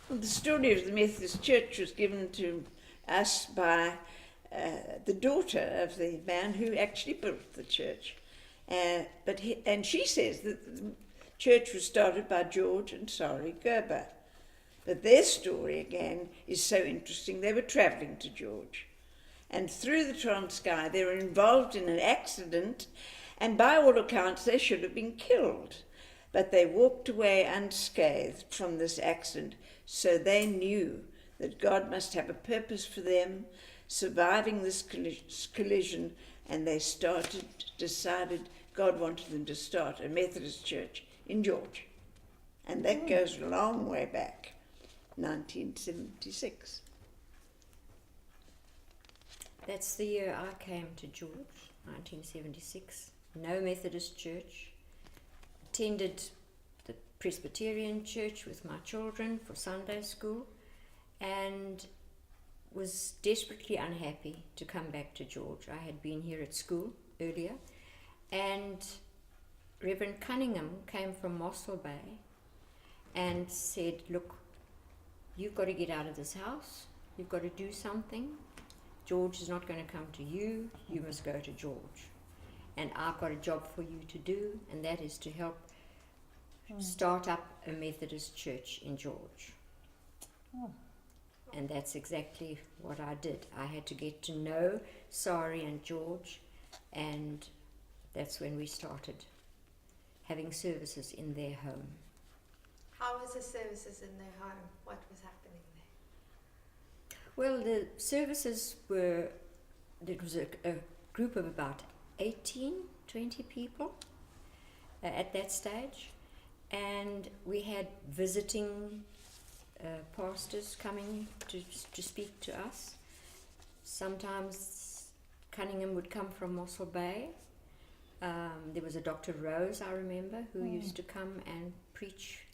Well, the story of the Methodist Church was given to us by the daughter of the man who actually built the church. And she says that the church was started by George and Sari Gerber. But their story, again, is so interesting. They were travelling to George. And through the Transkei, they were involved in an accident, and by all accounts, they should have been killed. But they walked away unscathed from this accident, so they knew that God must have a purpose for them, surviving this collision, and they decided God wanted them to start a Methodist church in George. And that goes a long way back, 1976. That's the year I came to George, 1976. No Methodist church. Attended the Presbyterian church with my children for Sunday school, and was desperately unhappy to come back to George. I had been here at school earlier, and Reverend Cunningham came from Mossel Bay and said, look, you've got to get out of this house, you've got to do something. George is not going to come to you, you must go to George. And I've got a job for you to do, and that is to help start up a Methodist church in George. And that's exactly what I did. I had to get to know Sari and George, and that's when we started having services in their home. How was the services in their home? What was happening there? Well, the services were, it was a group of about 18, 20 people at that stage, and we had visiting pastors coming to speak to us. Sometimes Cunningham would come from Mossel Bay. There was a Dr. Rose, I remember, who used to come and preach,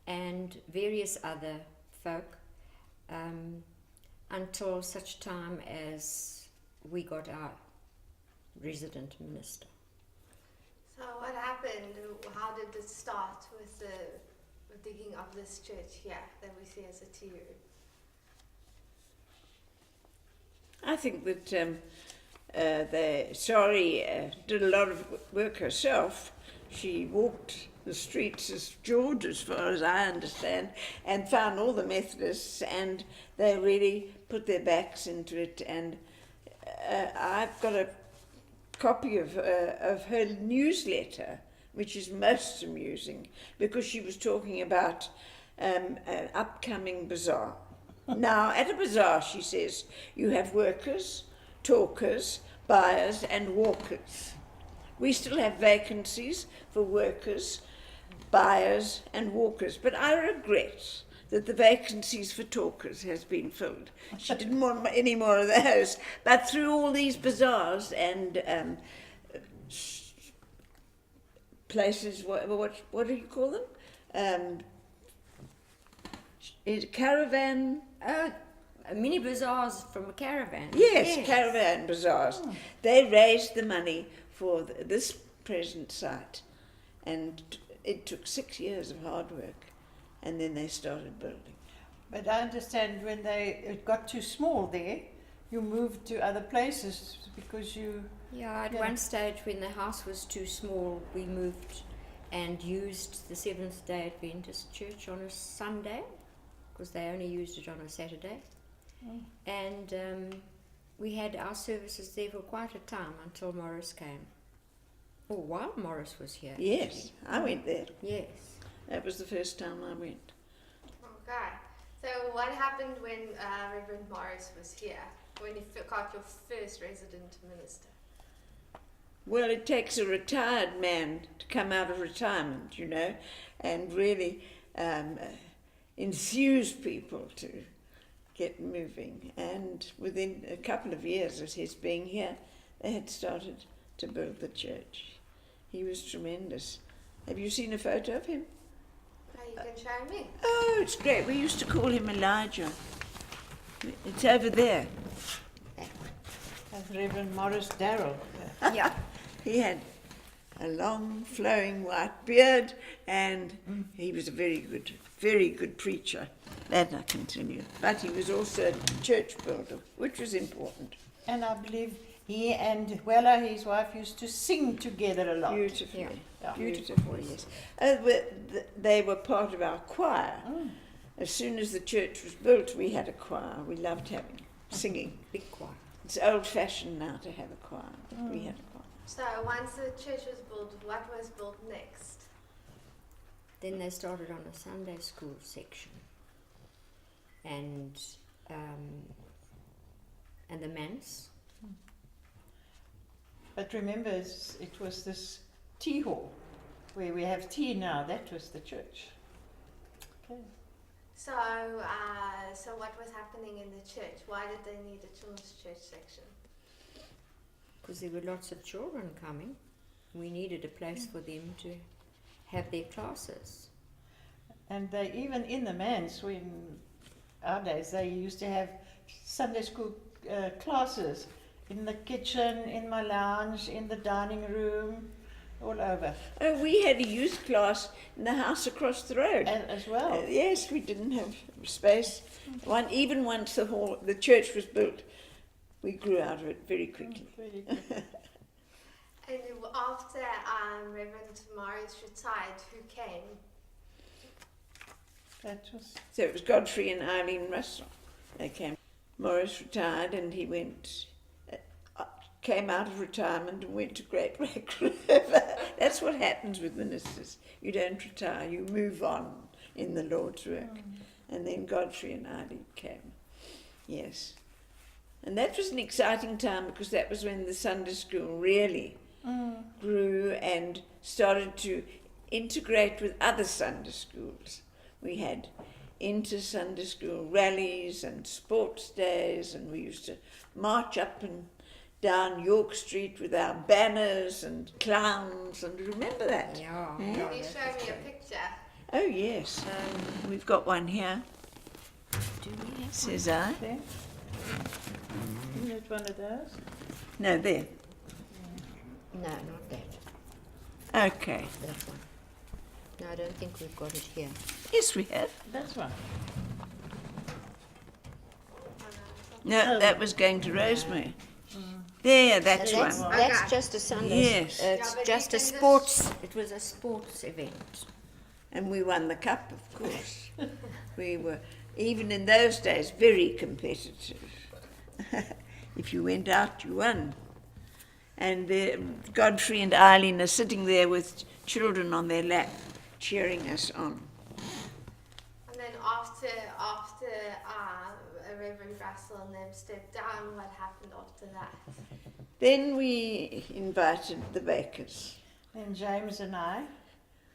and various other folk, until such time as we got our resident minister. So what happened? How did it start with the digging of this church here that we see as a tea room? I think that Sari did a lot of work herself. She walked the streets of George, as far as I understand, and found all the Methodists, and they really put their backs into it. And I've got a copy of her newsletter, which is most amusing, because she was talking about an upcoming bazaar. Now, at a bazaar, she says, you have workers, talkers, buyers, and walkers. We still have vacancies for workers, buyers, and walkers, but I regret that the vacancies for talkers has been filled. She didn't want any more of those, but through all these bazaars and places, what do you call them? Caravan. Mini bazaars from a caravan. Yes, caravan bazaars. They raised the money for this present site, and it took 6 years of hard work, and then they started building. But I understand when it got too small there, you moved to other places because you... Yeah, at one stage when the house was too small, we moved and used the Seventh-day Adventist church on a Sunday, because they only used it on a Saturday. And we had our services there for quite a time until Morris came. Or while Morris was here. Yes, I went there. Yes. That was the first time I went. Okay. So what happened when Reverend Morris was here, when you got your first resident minister? Well, it takes a retired man to come out of retirement, you know, and really enthuse people to get moving. And within a couple of years of his being here, they had started to build the church. He was tremendous. Have you seen a photo of him? You can show me. Oh, it's great. We used to call him Elijah. It's over there. That's Reverend Morris Darrell. Yeah. He had a long, flowing white beard, and he was a very good preacher. That I can tell you. But he was also a church builder, which was important. And I believe he and Wella, his wife, used to sing together a lot. Beautifully. Yeah. Yeah. Beautiful, yes. They were part of our choir. As soon as the church was built, we had a choir. We loved having singing. Big choir. It's old-fashioned now to have a choir, but we had a choir. So once the church was built, what was built next? Then they started on a Sunday school section, and the manse. But remember, it was this tea hall where we have tea now. That was the church. Okay. So, so what was happening in the church? Why did they need a children's church section? Because there were lots of children coming. We needed a place for them to have their classes. And they, even in the manse, when our days, they used to have Sunday school classes in the kitchen, in my lounge, in the dining room, all over. Oh, we had a youth class in the house across the road. And as well. Yes, we didn't have space. Even once the church was built, we grew out of it very quickly. Very good. And after Reverend Morris retired, who came? That was So it was Godfrey and Eileen Russell. They came. Morris retired, and he came out of retirement and went to Great Wreck River. That's what happens with ministers. You don't retire, you move on in the Lord's work. And then Godfrey and Eileen came. Yes. And that was an exciting time, because that was when the Sunday school really grew and started to integrate with other Sunday schools. We had inter-Sunday school rallies and sports days, and we used to march up and down York Street with our banners and clowns, and remember that? Yeah. Can you show me a picture? Oh yes, we've got one here, Do we have says I. there. Isn't it one of those? No, there. one? No, not that. Okay. That one. No, I don't think we've got it here. Yes, we have. That's one. No, that was going to Rosemary. There, that's So one. that's Okay. just a Sunday. Yes. Yeah, It's but just you a can just- sports. It was a sports event. And we won the cup, of course. We were, even in those days, very competitive. If you went out, you won. And Godfrey and Eileen are sitting there with children on their lap, cheering us on. And then after Reverend Russell and them stepped down, what happened after that? Then we invited the Bakers. Then James and I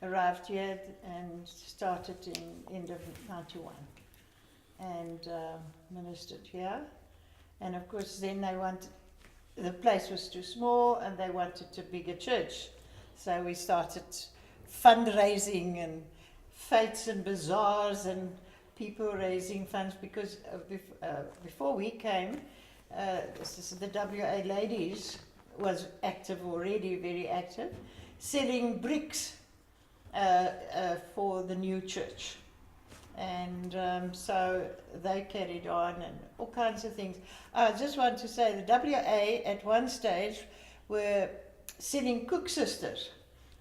arrived here and started in end of 91 and ministered here. And of course then the place was too small and they wanted a bigger church. So we started fundraising and fetes and bazaars and people raising funds, because before we came, the WA ladies was active already, very active, selling bricks for the new church. And so they carried on and all kinds of things. I just want to say the WA at one stage were selling cook sisters.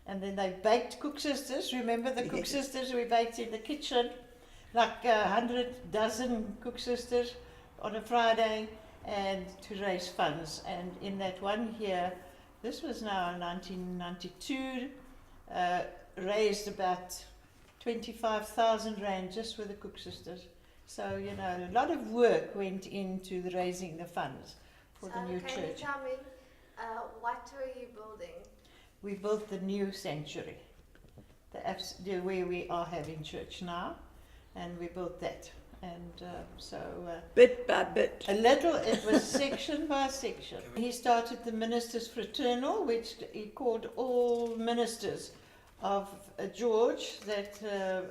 And then they baked cook sisters. Remember the cook Yes. sisters we baked in the kitchen? Like 100 dozen cook sisters on a Friday, and to raise funds. And in that one year, this was now 1992, raised about 25,000 rand just with the cook sisters. So, you know, a lot of work went into the raising the funds for the new Can church. you tell me, what were you building? We built the new sanctuary, where we are having church now, and we built that. And Bit by bit. a little, it was section by section. He started the Ministers' Fraternal, which he called all ministers of George,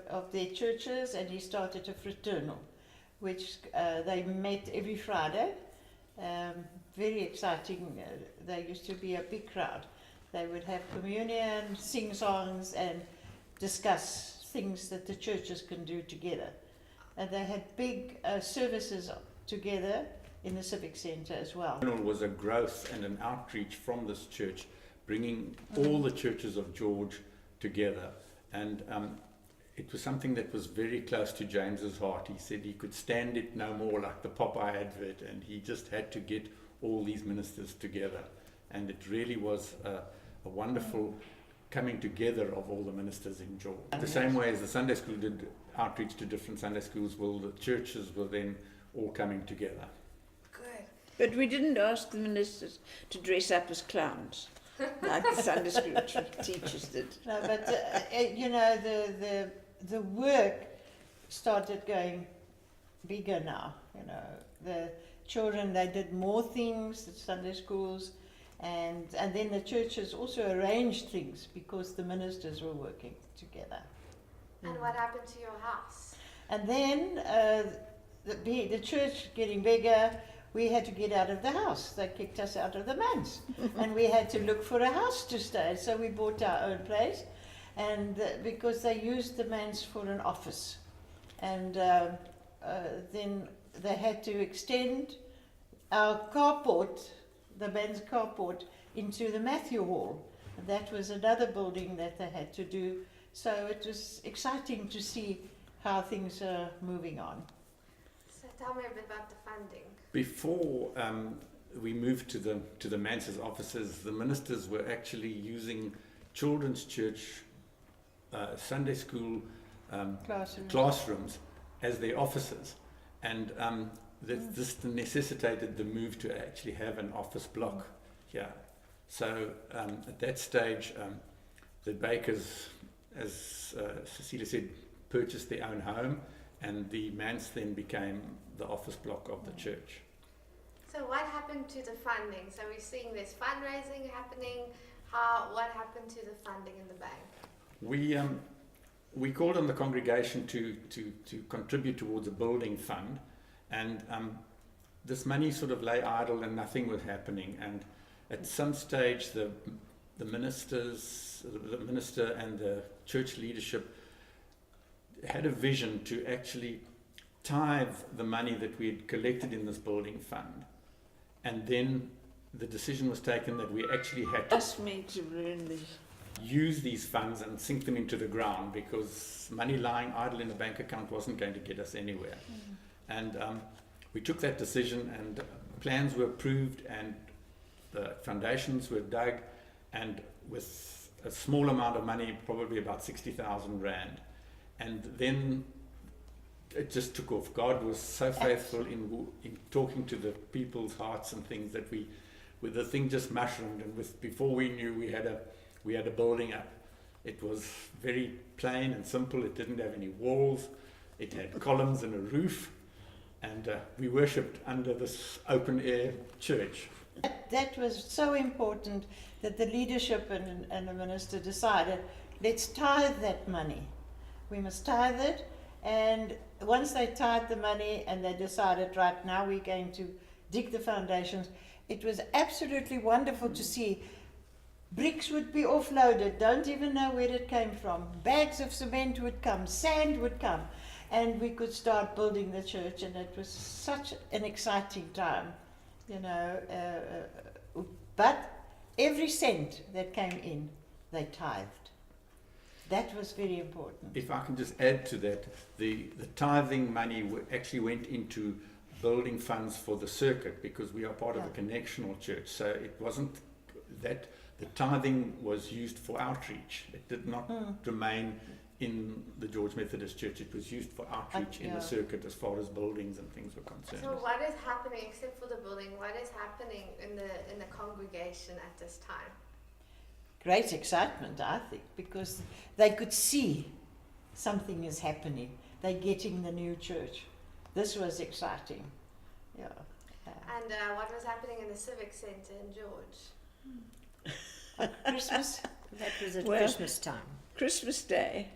of their churches, and he started a fraternal, which they met every Friday. Very exciting. There used to be a big crowd. They would have communion, sing songs, and discuss things that the churches can do together. and they had big services together in the Civic Centre as well. It was a growth and an outreach from this church, bringing all the churches of George together. And it was something that was very close to James's heart. He said he could stand it no more, like the Popeye advert, and he just had to get all these ministers together. And it really was a wonderful coming together of all the ministers in George. The same way as the Sunday school did outreach to different Sunday schools, well, the churches were then all coming together. Good. But we didn't ask the ministers to dress up as clowns, like the Sunday school teachers did. No, but you know, the work started going bigger now. You know, the children, they did more things at Sunday schools, and then the churches also arranged things because the ministers were working together. And what happened to your house? And then the church getting bigger, we had to get out of the house. They kicked us out of the manse, and we had to look for a house to stay. So we bought our own place, and because they used the manse for an office, and then they had to extend our carport, the man's carport, into the Matthew Hall. And that was another building that they had to do. So it was exciting to see how things are moving on. So tell me a bit about the funding. Before we moved to the manse's offices, the ministers were actually using children's church, Sunday school classrooms as their offices, and this necessitated the move to actually have an office block here. So at that stage, the Bakers, as Cecilia said, purchased their own home, and the manse then became the office block of the church. So what happened to the funding? So we're seeing this fundraising happening. What happened to the funding in the bank? We called on the congregation to contribute towards a building fund, and this money sort of lay idle and nothing was happening. And at some stage, the minister and the church leadership had a vision to actually tithe the money that we had collected in this building fund, and then the decision was taken that we actually had to Asked me to ruin this. use these funds and sink them into the ground, because money lying idle in a bank account wasn't going to get us anywhere. And we took that decision, and plans were approved, and the foundations were dug, and with a small amount of money, probably about 60,000 rand. And then it just took off. God was so faithful in talking to the people's hearts and things that the thing just mushroomed, and before we knew, we had a building up. It was very plain and simple. It didn't have any walls. It had columns and a roof, and we worshipped under this open air church. That was so important that the leadership and the minister decided, let's tithe that money. We must tithe it. And once they tithed the money and they decided, right, now we're going to dig the foundations, it was absolutely wonderful to see. Bricks would be offloaded, don't even know where it came from. Bags of cement would come, sand would come, and we could start building the church, and it was such an exciting time, you know. But every cent that came in, they tithed. That was very important. If I can just add to that, the tithing money actually went into building funds for the circuit, because we are part of a connectional church. So it wasn't that the tithing was used for outreach. It did not remain in the George Methodist Church. It was used for outreach in the circuit as far as buildings and things were concerned. So what is happening, except for the building, what is happening in the congregation at this time? Great excitement, I think, because they could see something is happening. They're getting the new church. This was exciting. Yeah. And what was happening in the Civic Centre in George? Christmas. That was at Well, Christmas time. Christmas Day,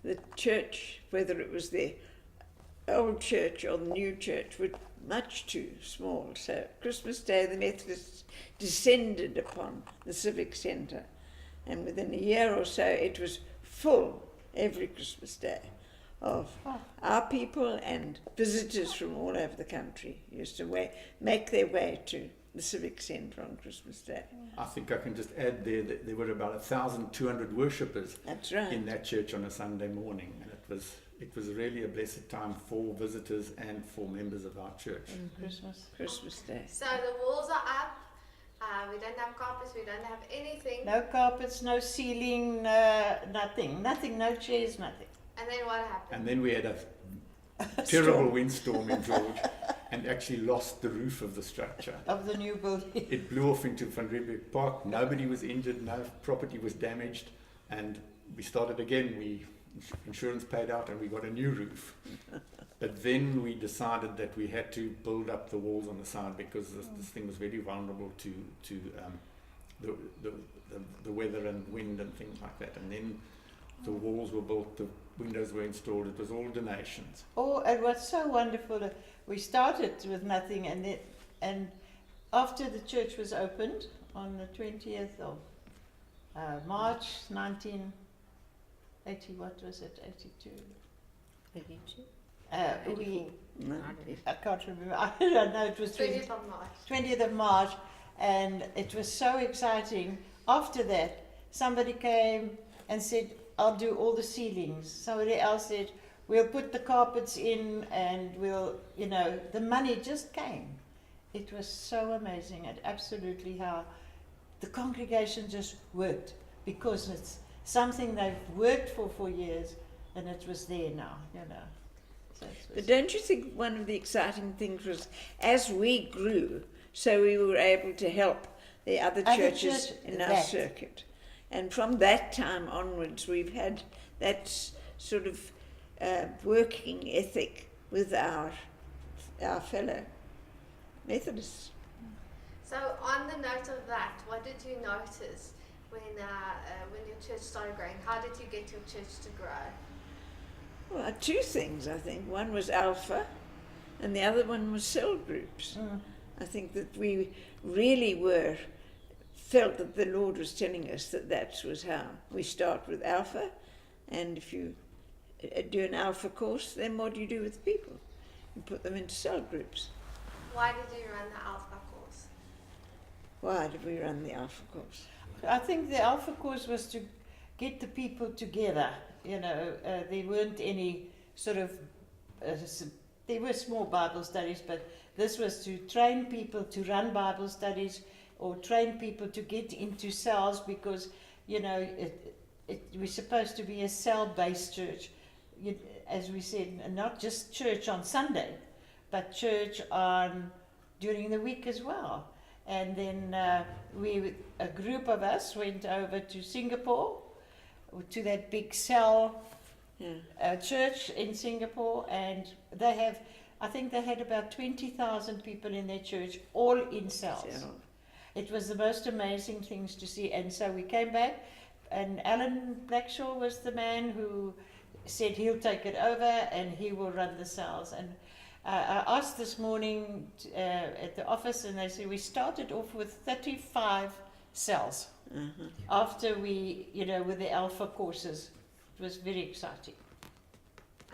the church, whether it was the old church or the new church, were much too small. So Christmas Day, the Methodists descended upon the Civic Centre, and within a year or so it was full every Christmas Day of Oh. our people and visitors from all over the country used to make their way to the Civic Centre on Christmas Day. I think I can just add there that there were about 1,200 worshippers That's right. in that church on a Sunday morning, and it was really a blessed time for visitors and for members of our church. Christmas Day. So the walls are up. We don't have carpets. We don't have anything. No carpets, no ceiling, nothing, no chairs, nothing. And then what happened? And then we had a terrible windstorm in George and actually lost the roof of the structure. Of the new building. It blew off into Van Riebeeck Park. Nobody was injured, no property was damaged, and we started again. Insurance paid out and we got a new roof. But then we decided that we had to build up the walls on the side because this thing was very vulnerable to the weather and wind and things like that. And then the walls were built, the windows were installed. It was all donations. Oh, it was so wonderful. We started with nothing, and after the church was opened on the 20th of March 1980, what was it, 82? 82? No. I can't remember. I don't know. It was 20th of March. 20th of March, and it was so exciting. After that, somebody came and said, "I'll do all the ceilings." Somebody else said, "We'll put the carpets in, and we'll, the money just came." It was so amazing, and absolutely how the congregation just worked, because it's something they've worked for years, and it was there now, So it was But don't you think one of the exciting things was as we grew, so we were able to help the other churches in our circuit. And from that time onwards, we've had that sort of working ethic with our fellow Methodists. So on the note of that, what did you notice when your church started growing? How did you get your church to grow? Well, two things, I think. One was Alpha, and the other one was cell groups. I think that we really felt that the Lord was telling us that was how. We start with Alpha, and if you do an Alpha course, then what do you do with people? You put them into cell groups. Why did you run the Alpha course? Why did we run the Alpha course? I think the Alpha course was to get the people together. There weren't any sort of, there were small Bible studies, but this was to train people to run Bible studies or train people to get into cells, because, we're supposed to be a cell-based church. As we said, not just church on Sunday, but church during the week as well. And then a group of us went over to Singapore, to that big cell church in Singapore, and I think they had about 20,000 people in their church, all in cells. Yeah. It was the most amazing things to see. And so we came back, and Alan Blackshaw was the man who said he'll take it over and he will run the cells. And I asked this morning at the office, and they said we started off with 35 cells. After we, with the Alpha courses. It was very exciting.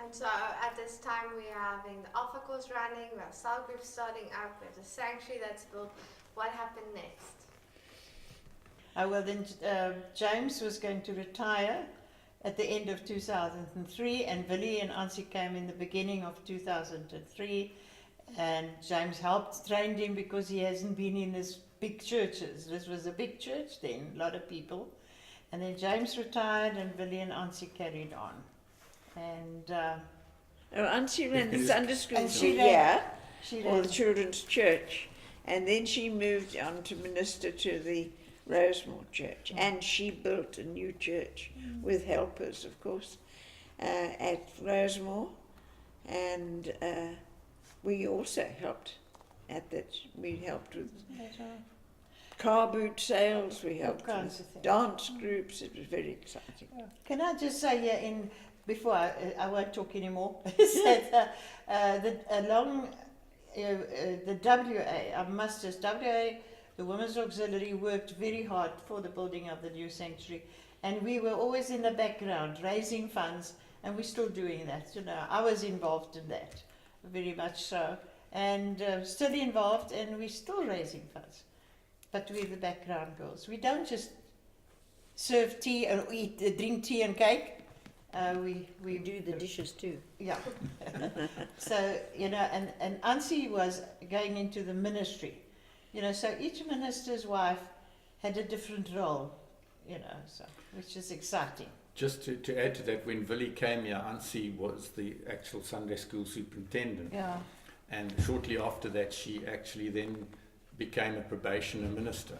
And so at this time we are having the Alpha course running, we have cell groups starting up, we have the sanctuary that's built. What happened next? Well, then James was going to retire at the end of 2003, and Billy and Ansie came in the beginning of 2003, and James helped, trained him, because he hasn't been in this big churches. This was a big church then, a lot of people. And then James retired, and Billy and Ansie carried on. And Auntie ran the Sunday school and for she a year, she or ran, the children's church, and then she moved on to minister to the Rosemore Church, and she built a new church with helpers, of course, at Rosemore, and we also helped at that. We helped with car boot sales, we helped with dance groups. It was very exciting. Can I just say here, before I won't talk anymore, that the WA, the Women's Auxiliary, worked very hard for the building of the new sanctuary, and we were always in the background raising funds and we're still doing that. You know, I was involved in that, very much so, and still involved, and we're still raising funds. But we're the background girls. We don't just serve tea and drink tea and cake. We do the dishes too. Yeah. So, you know, and Ansi was going into the ministry. You know, so each minister's wife had a different role, you know, so which is exciting. Just to add to that, when Willie came here, Ansi was the actual Sunday school superintendent. Yeah. And shortly after that, she actually then became a probationer minister.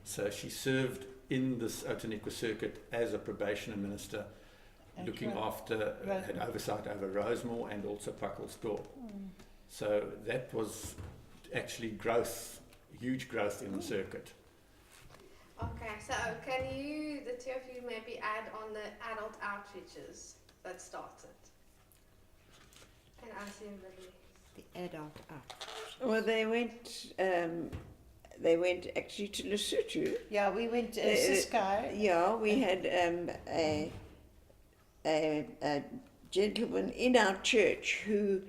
So she served in this Outeniqua circuit as a probationer minister, looking after, had oversight over Rosemore and also Puckelsdorp. So that was actually growth, huge growth in the circuit. Okay, so can you, the two of you, maybe add on the adult outreaches that started? And Ansi and Billy. The adult out. Well, they went actually to Lesotho. Yeah, we went to Siskai. Yeah, we had a gentleman in our church who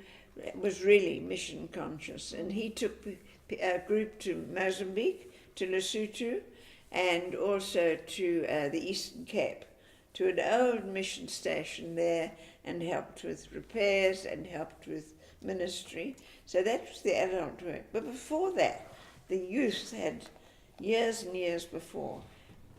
was really mission conscious, and he took a group to Mozambique, to Lesotho, and also to the Eastern Cape, to an old mission station there, and helped with repairs and helped with ministry. So that was the adult work. But before that, the youth had, years and years before,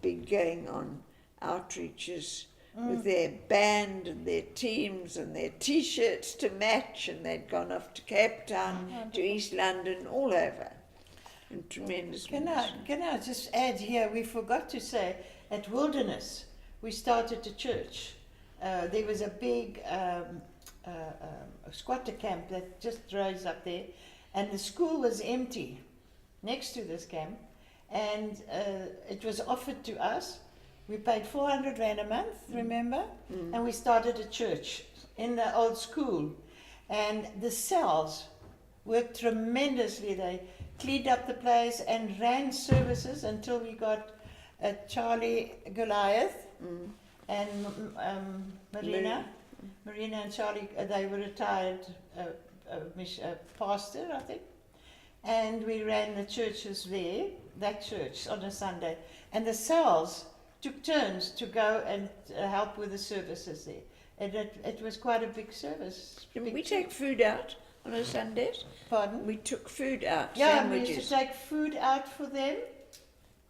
been going on outreaches with their band and their teams and their T-shirts to match, and they'd gone off to Cape Town, to East London, all over. And tremendous Can ministry. I just add here, we forgot to say, at Wilderness, we started a church. There was a big squatter camp that just rose up there, and the school was empty next to this camp, and it was offered to us. We paid 400 Rand a month, remember? And we started a church in the old school. And the cells worked tremendously. They cleaned up the place and ran services until we got Charlie Goliath and Marina. Marina and Charlie, they were retired pastor, I think. And we ran the churches there, that church, on a Sunday. And the cells took turns to go and help with the services there. And it was quite a big service. Did we take food out on a Sundays? Pardon? We took food out, Yeah, sandwiches. we used to take food out for them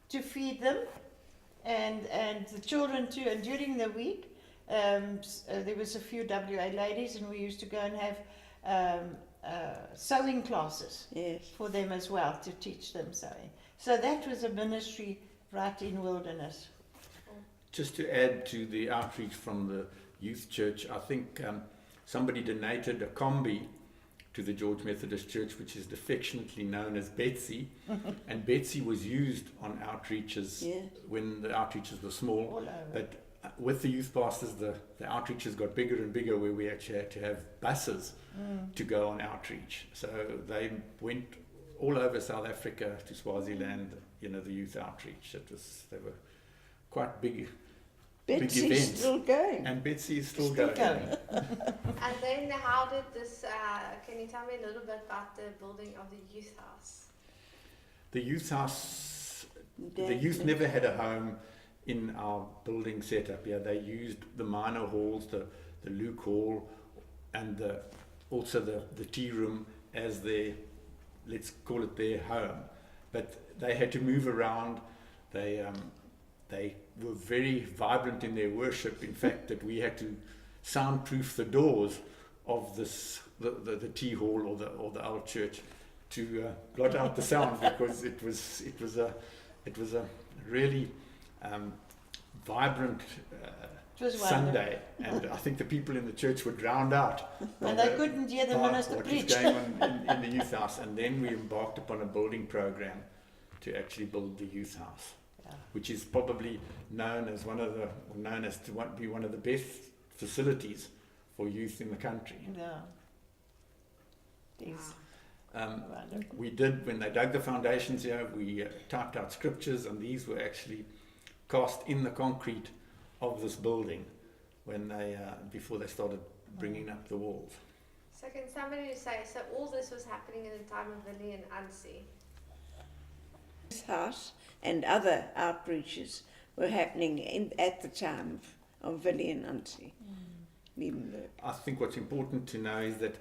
to feed them, and the children too. And during the week, there was a few WA ladies, and we used to go and have sewing classes for them as well, to teach them sewing. So that was a ministry right in Wilderness. Just to add to the outreach from the youth church, I think somebody donated a combi to the George Methodist Church, which is affectionately known as Betsy. And Betsy was used on outreaches when the outreaches were small. But with the youth pastors, the outreaches got bigger and bigger, where we actually had to have buses to go on outreach. So they went all over South Africa to Swaziland, you know, the youth outreach. They were quite big Betsy's events. still going. And Betsy is still going. And then how did this, can you tell me a little bit about the building of the youth house? The youth house, the youth never had a home in our building setup. Yeah, they used the minor halls, the Luke Hall, and also the tea room as their, let's call it their home. But they had to move around. They were very vibrant in their worship. In fact, that we had to soundproof the doors of the tea hall or the old church to blot out the sound, because it was a really vibrant Sunday, and I think the people in the church were drowned out. And they couldn't hear the minister what preach. was going on in the youth house. And then we embarked upon a building program to actually build the youth house, which is probably known as one of the best facilities for youth in the country. We did, when they dug the foundations here, we typed out scriptures, and these were actually cast in the concrete of this building. when they before they started bringing up the walls. So can somebody say, so all this was happening in the time of Willie and Ansi? This house and other outreaches were happening at the time of Willie and Nancy Liebenberg. I think what's important to know is that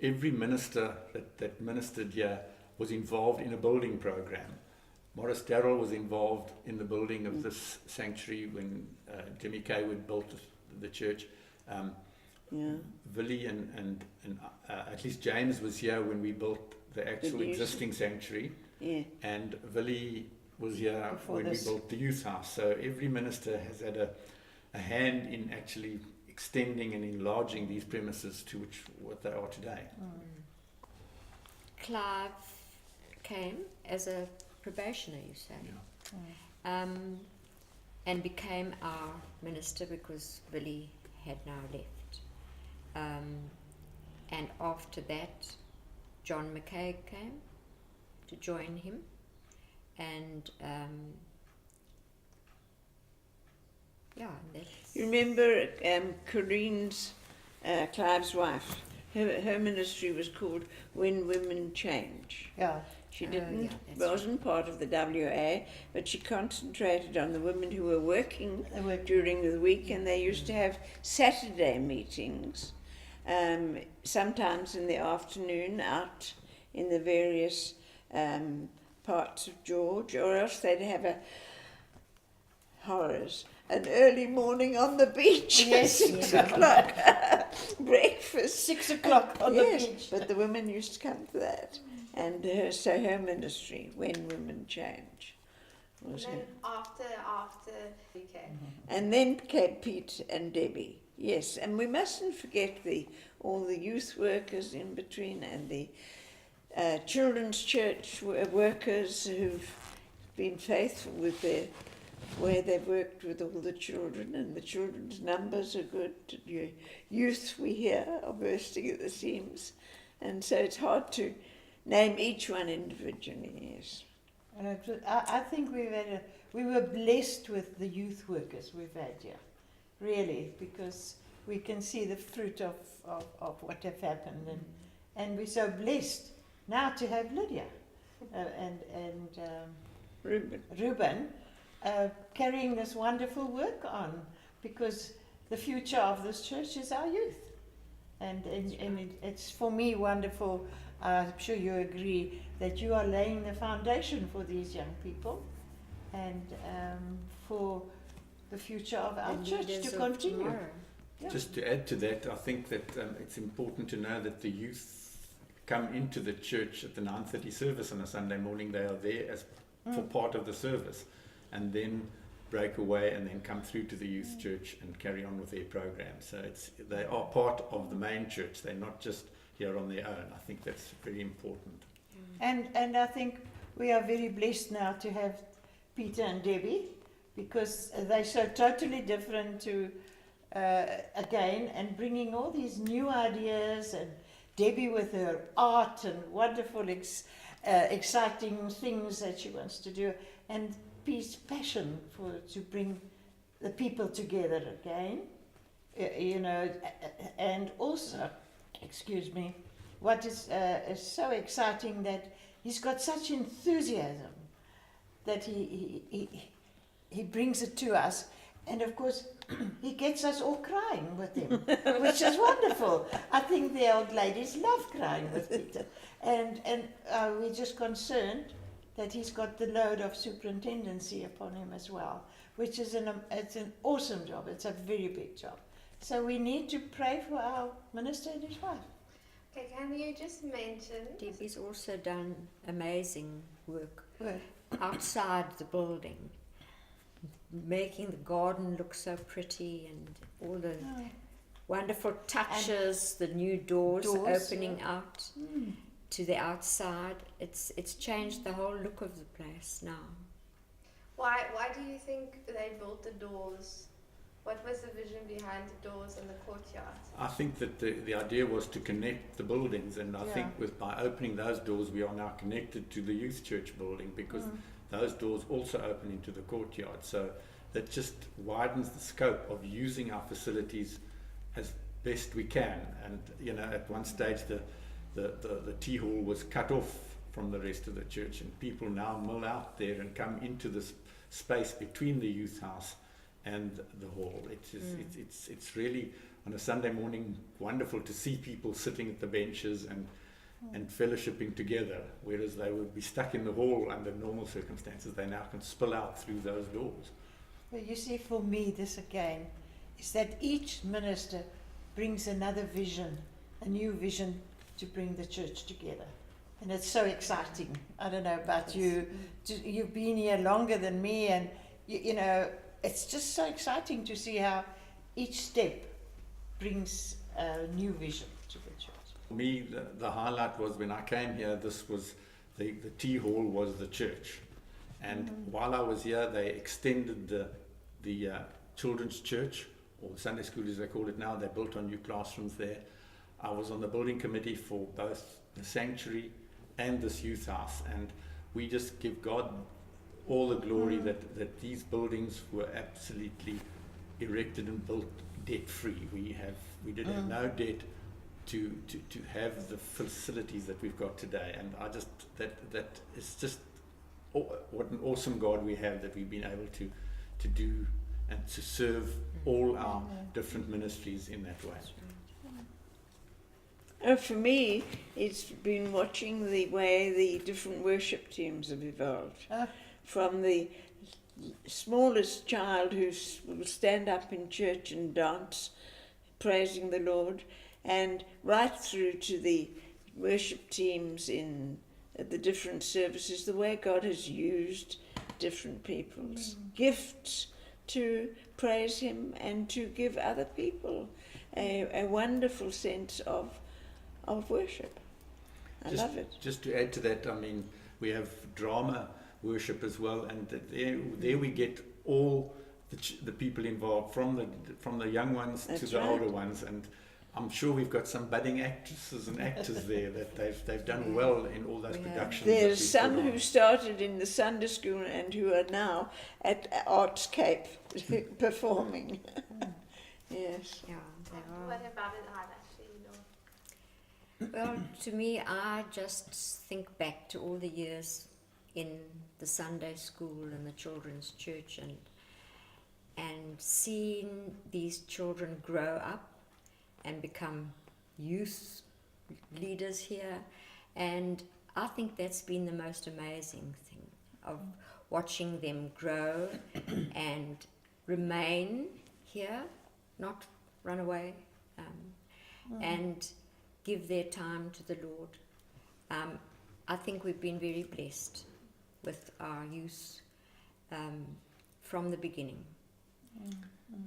every minister that ministered here was involved in a building program. Morris Darrell was involved in the building of this sanctuary when Jimmy Kaywood built the church. Willie and at least James was here when we built the actual existing sanctuary. Yeah. And Willie was here Before when this. we built the youth house. So every minister has had a hand in actually extending and enlarging these premises to what they are today. Clive came as a probationer, you say, and became our minister because Willie had now left. And after that, John McKay came to join him, and that's... You remember Corinne's, Clive's wife? Her ministry was called When Women Change. Yeah. She Oh, didn't, yeah, that's wasn't part of the WA, but she concentrated on the women who were working They worked. during the week, and they used to have Saturday meetings, sometimes in the afternoon out in the various parts of George, or else they'd have an early morning on the beach Yes, at 6 o'clock, breakfast. 6 o'clock on Yes, the beach. but the women used to come to that. And so her ministry, When Women Change, And was then her. after we came. And then came Pete and Debbie, yes. And we mustn't forget all the youth workers in between, and the children's church workers who've been faithful with their where they've worked with all the children, and the children's numbers are good. Youth, we hear, are bursting at the seams. And so it's hard to name each one individually, yes. And I think we were blessed with the youth workers we've had here, really, because we can see the fruit of what have happened, and we're so blessed now to have Lydia and Reuben carrying this wonderful work on, because the future of this church is our youth, and it's for me wonderful. I'm sure you agree that you are laying the foundation for these young people and for the future of our church to continue. Yeah. Just to add to that, I think that it's important to know that the youth come into the church at the 9:30 service on a Sunday morning. They are there for part of the service, and then break away and then come through to the youth church and carry on with their program. So they are part of the main church. They're not just here on their own. I think that's very important. And I think we are very blessed now to have Peter and Debbie, because they're so totally different to again, and bringing all these new ideas, and Debbie with her art and wonderful exciting things that she wants to do, and Pete's passion to bring the people together again, and also, excuse me, what is so exciting that he's got such enthusiasm that he brings it to us, and of course he gets us all crying with him, which is wonderful. I think the old ladies love crying with Peter, and we're just concerned that he's got the load of superintendency upon him as well, which is it's an awesome job. It's a very big job. So we need to pray for our minister and his wife. Okay, can you just mention? Debbie's also done amazing work Well, outside the building, making the garden look so pretty, and all the wonderful touches, the new doors opening out to the outside. It's changed the whole look of the place now. Why do you think they built the doors? What was the vision behind the doors in the courtyard? I think that the idea was to connect the buildings, and I think by opening those doors we are now connected to the youth church building, because those doors also open into the courtyard. So that just widens the scope of using our facilities as best we can. And at one stage the tea hall was cut off from the rest of the church, and people now mill out there and come into this space between the youth house and the hall. It's really, on a Sunday morning, wonderful to see people sitting at the benches and fellowshipping together, whereas they would be stuck in the hall under normal circumstances. They now can spill out through those doors. Well, you see, for me, this again is that each minister brings another vision, a new vision to bring the church together. And it's so exciting. I don't know about you. You've been here longer than me, and you know, it's just so exciting to see how each step brings a new vision to the church. For me, the highlight was when I came here, this was the tea hall was the church. And while I was here, they extended the children's church, or the Sunday school as they call it now. They built on new classrooms there. I was on the building committee for both the sanctuary and this youth house, and we just give God all the glory that these buildings were absolutely erected and built debt free. We did have no debt to have the facilities that we've got today, and I just that is just what an awesome God we have, that we've been able to do and to serve all our different ministries in that way. For me, it's been watching the way the different worship teams have evolved. From the smallest child who will stand up in church and dance, praising the Lord, and right through to the worship teams in the different services, the way God has used different people's gifts to praise Him and to give other people a wonderful sense of worship. I love it. Just to add to that, I mean, we have drama worship as well, and there we get all the people involved, from the young ones to the older ones, and I'm sure we've got some budding actresses and actors there that they've done well in all those productions. There's some who started in the Sunday school and who are now at Artscape performing. Yes. Yeah, they are. What about it, actually? Well, to me, I just think back to all the years in the Sunday school and the children's church, and seeing these children grow up and become youth leaders here, and I think that's been the most amazing thing, of watching them grow and remain here, not run away, and give their time to the Lord. I think we've been very blessed with our youth from the beginning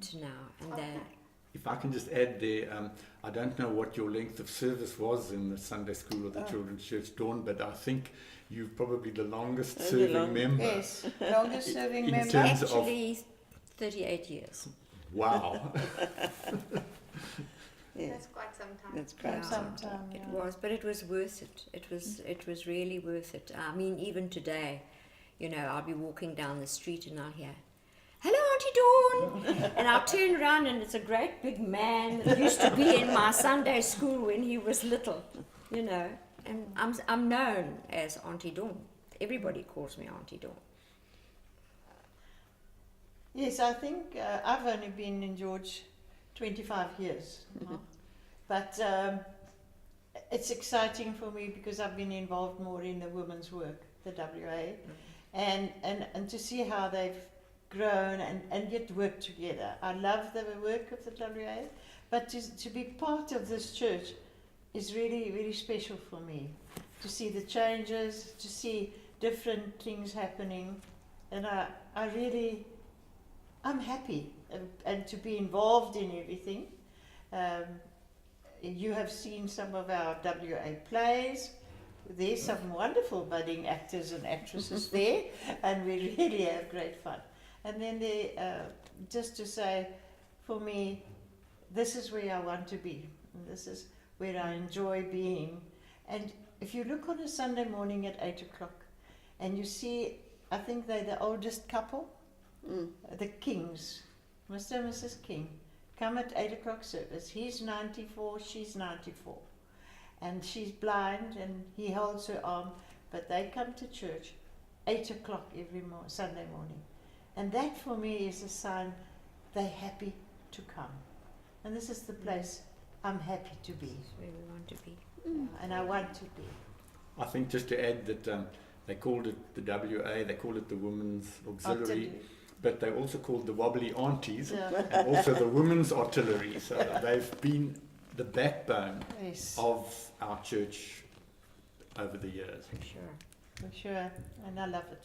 to now. And if I can just add there, I don't know what your length of service was in the Sunday school or the children's church, Dawn, but I think you're probably the longest serving member. Yes, longest serving in member. terms of- actually 38 years. Wow. Yeah. That's quite some time. That's quite Some time, It yeah. was, but it was worth it. It was really worth it. I mean, even today, you know, I'll be walking down the street and I'll hear, "Hello, Auntie Dawn," and I'll turn around and it's a great big man that used to be in my Sunday school when he was little, you know, and I'm known as Auntie Dawn. Everybody calls me Auntie Dawn. Yes, I think I've only been in George 25 years, but it's exciting for me because I've been involved more in the women's work, the WA, and to see how they've grown and yet work together. I love the work of the WA, but to be part of this church is really, really special for me. To see the changes, to see different things happening, and I'm happy and to be involved in everything. You have seen some of our WA plays. There's some wonderful budding actors and actresses there, and we really have great fun. And then just to say, for me, this is where I want to be. And this is where I enjoy being. And if you look on a Sunday morning at 8 o'clock, and you see, I think they're the oldest couple, the Kings, Mr. and Mrs. King, come at 8 o'clock service. He's 94, she's 94. And she's blind and he holds her arm, but they come to church 8 o'clock every Sunday morning. And that for me is a sign they're happy to come. And this is the place I'm happy to be. That's where we want to be. And I want to be. I think just to add that they called it the WA, they call it the Women's Auxiliary, but they also called the Wobbly Aunties and also the Women's Artillery. So they've been the backbone Yes, of our church over the years. For sure. for sure. And I love it.